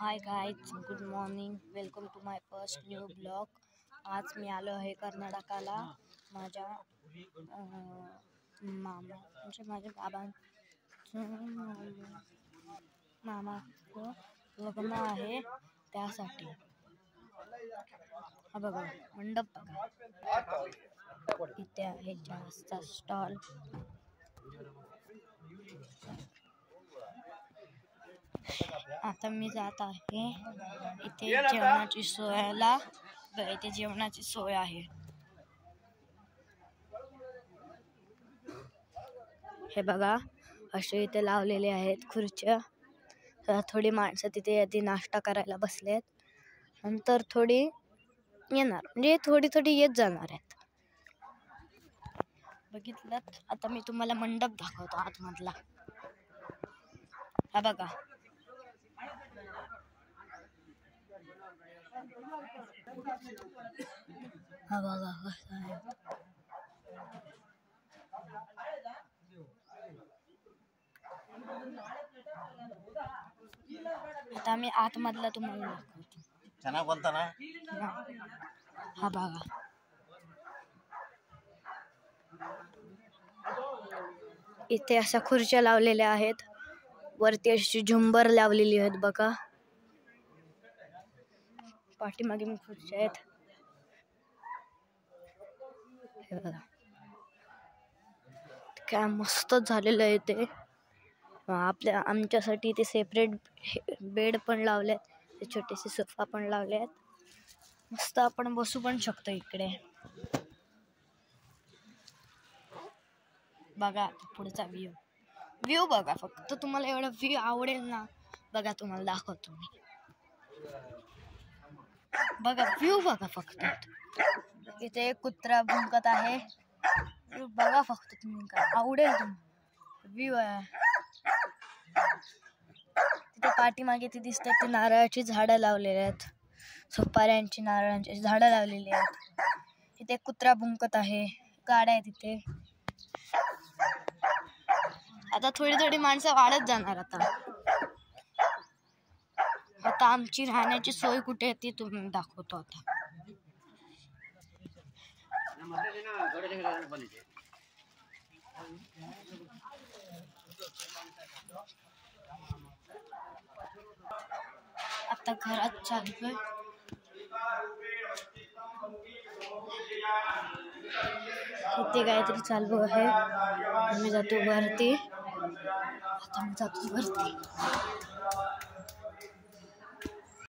Hi guys, good morning. Welcome to my first new blog. आज मी आलो आहे कर्नाटकाला. माझ्या माझ्या मामाचं लग्न आहे त्यासाठी. हा बघा मंडप बघा, इथे आहे चहाचा स्टॉल. आता मी जात आहे इथे जेवणाची सोयला. इथे जेवणाची सोय आहे. हे बघा, असे इथे लावलेले आहेत खुर्च्या. थोडी माणसं तिथे नाश्ता करायला बसलेत. नंतर थोडी येणार, म्हणजे थोडी थोडी येत जाणार आहेत. बघितलं, आता मी तुम्हाला मंडप दाखवतो आतमधला. हा बघा, हा बघा कसा आहे. आता मी आतमधला तुम्हाला दाखवतो. हा बघा, इथे अशा खुर्च्या लावलेल्या आहेत. वरती अशी झुंबर लावलेली आहेत बघा. पाठीमागे मी खुर्च्या आहेत. हे बघा, काय मस्त झालेलं आहे ते. आमच्यासाठी ते सेपरेट बेड पण लावलेत. ते छोटेसे सोफा पण लावलेत. मस्त आपण बसू पण शकतो इकडे. बघा पुढचा व्ह्यू बघा. फक्त तुम्हाला एवढा व्ह्यू आवडेल ना, बघा तुम्हाला दाखवतो मी. बघा व्ह्यू बघा फक्त. इथे एक कुत्रा भुंकत आहे. बघा फक्त तुम्ही, काय आवडेल तुम्हाला व्ह्यू आहे. तिथे पाठीमागे ते दिसतात ते नारळाची झाडं लावलेली आहेत. सुपाऱ्यांची, नारळांची झाडं लावलेली आहेत. इथे कुत्रा भुंकत आहे. गाड्या आहेत तिथे. आता थोडी थोडी माणसं वाढत जाणार. आता आमची राहण्याची सोय कुठे आहे ती तुम्ही दाखवतो आता. आता घरात चाललोय. इथे काहीतरी चालू आहे. मी जातो वरती. आता मी जातो वरती.